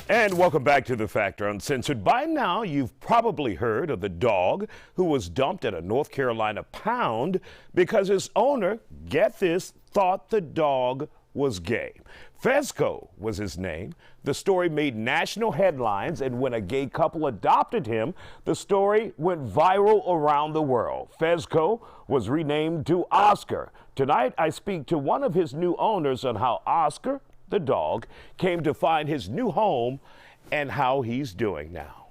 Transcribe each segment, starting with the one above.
And welcome back to The Factor Uncensored. By now, you've probably heard of the dog who was dumped at a North Carolina pound because his owner, get this, thought the dog was gay. Fezco was his name. The story made national headlines, and when a gay couple adopted him, the story went viral around the world. Fezco was renamed to Oscar. Tonight, I speak to one of his new owners on how Oscar, the dog, came to find his new home and how he's doing now.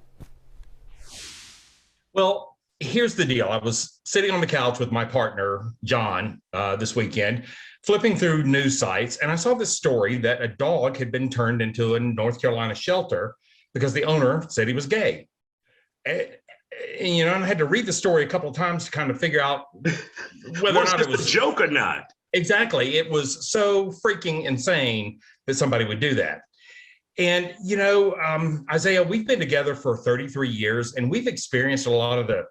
Well, here's the deal. I was sitting on the couch with my partner, John, this weekend, flipping through news sites, and I saw this story that a dog had been turned into a North Carolina shelter because the owner said he was gay. And I had to read the story a couple of times to kind of figure out whether or not it was a joke or not. Exactly. It was so freaking insane that somebody would do that. And, Isaiah, we've been together for 33 years, and we've experienced a lot of the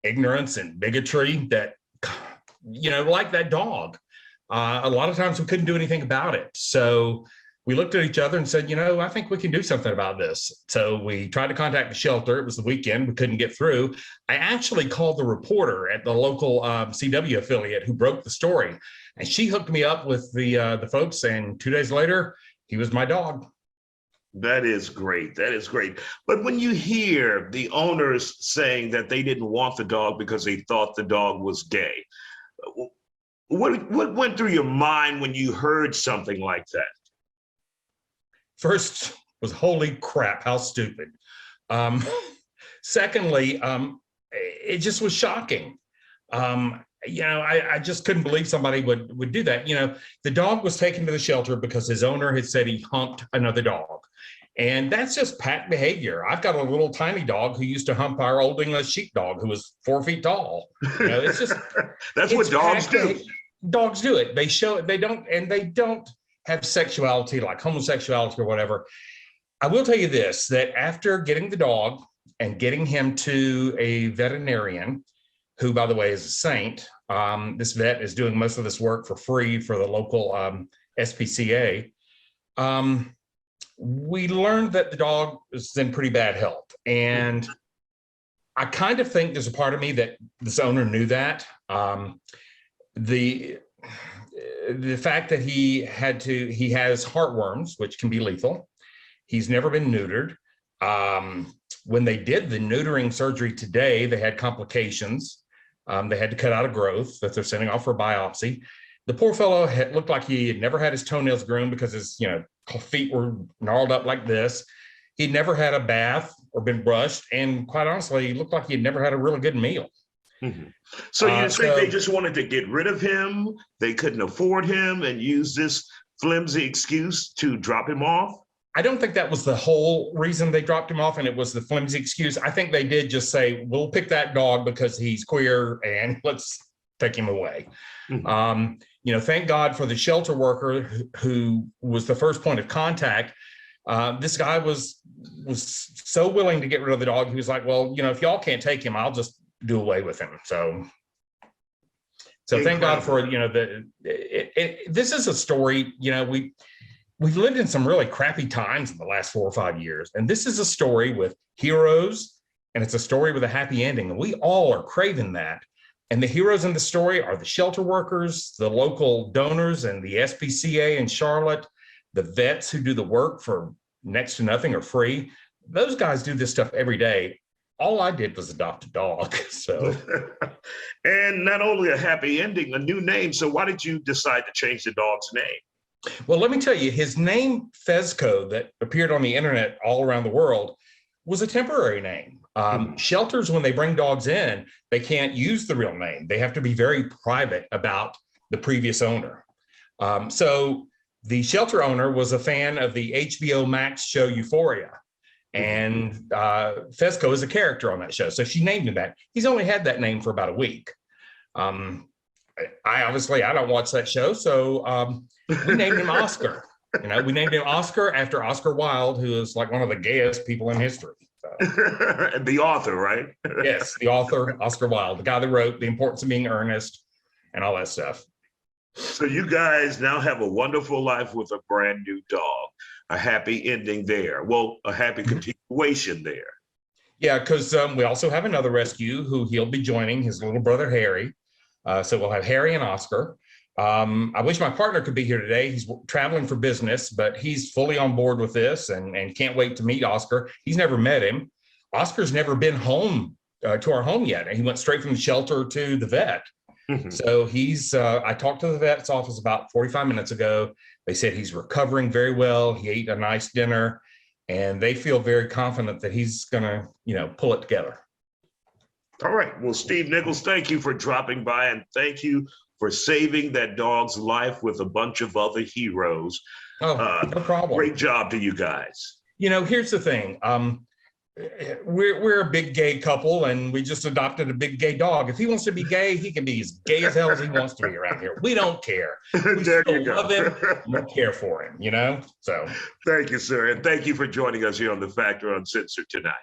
ignorance and bigotry that, like that dog. A lot of times we couldn't do anything about it. So we looked at each other and said, I think we can do something about this. So we tried to contact the shelter. It was the weekend. We couldn't get through. I actually called the reporter at the local CW affiliate who broke the story. And she hooked me up with the folks. And 2 days later, he was my dog. That is great. That is great. But when you hear the owners saying that they didn't want the dog because they thought the dog was gay, what went through your mind when you heard something like that? First was, holy crap, how stupid. Secondly, it just was shocking. I just couldn't believe somebody would do that. The dog was taken to the shelter because his owner had said he humped another dog. And that's just pack behavior. I've got a little tiny dog who used to hump our old English sheepdog who was 4 feet tall. It's just that's what dogs do. Dogs do it. They show it. They don't have sexuality like homosexuality or whatever. I will tell you this, that after getting the dog and getting him to a veterinarian, who, by the way, is a saint, this vet is doing most of this work for free for the local SPCA. We learned that the dog is in pretty bad health. And I kind of think there's a part of me that this owner knew that. The fact that he has heartworms, which can be lethal. He's never been neutered. When they did the neutering surgery today, they had complications. They had to cut out a growth that they're sending off for biopsy. The poor fellow looked like he had never had his toenails groomed because his feet were gnarled up like this. He'd never had a bath or been brushed. And quite honestly, he looked like he'd never had a really good meal. Mm-hmm. So you think they just wanted to get rid of him? They couldn't afford him and use this flimsy excuse to drop him off? I don't think that was the whole reason they dropped him off and it was the flimsy excuse. I think they did just say, we'll pick that dog because he's queer and let's take him away. Mm-hmm. Thank God for the shelter worker who was the first point of contact. This guy was so willing to get rid of the dog. He was like, well, if y'all can't take him, I'll just do away with him. So thank God for, this is a story, we've lived in some really crappy times in the last 4 or 5 years. And this is a story with heroes and it's a story with a happy ending. And we all are craving that. And the heroes in the story are the shelter workers, the local donors and the SPCA in Charlotte, the vets who do the work for next to nothing or free. Those guys do this stuff every day. All I did was adopt a dog. So, and not only a happy ending, a new name. So why did you decide to change the dog's name? Well, let me tell you, his name, Fezco, that appeared on the internet all around the world, was a temporary name. Shelters, when they bring dogs in, they can't use the real name. They have to be very private about the previous owner. So the shelter owner was a fan of the HBO Max show Euphoria. And Fezco is a character on that show. So she named him that. He's only had that name for about a week. I don't watch that show. So we named him Oscar. We named him Oscar after Oscar Wilde, who is like one of the gayest people in history. So. The author, right? Yes, the author, Oscar Wilde, the guy that wrote The Importance of Being Earnest and all that stuff. So you guys now have a wonderful life with a brand new dog. a happy ending there. Well, a happy continuation there. Yeah, because we also have another rescue who he'll be joining, his little brother, Harry. So we'll have Harry and Oscar. I wish my partner could be here today. He's traveling for business, but he's fully on board with this and can't wait to meet Oscar. He's never met him. Oscar's never been home to our home yet. He went straight from the shelter to the vet. So I talked to the vet's office about 45 minutes ago. They said he's recovering very well. He ate a nice dinner, and they feel very confident that he's going to, pull it together. All right. Well, Steve Nichols, thank you for dropping by, and thank you for saving that dog's life with a bunch of other heroes. Oh, no problem. Great job to you guys. Here's the thing. We're a big gay couple, and we just adopted a big gay dog. If he wants to be gay, he can be as gay as hell as he wants to be around here. We don't care. We There still you go. love him. We don't care for him, So Thank you, sir. And thank you for joining us here on The Factor Uncensored tonight.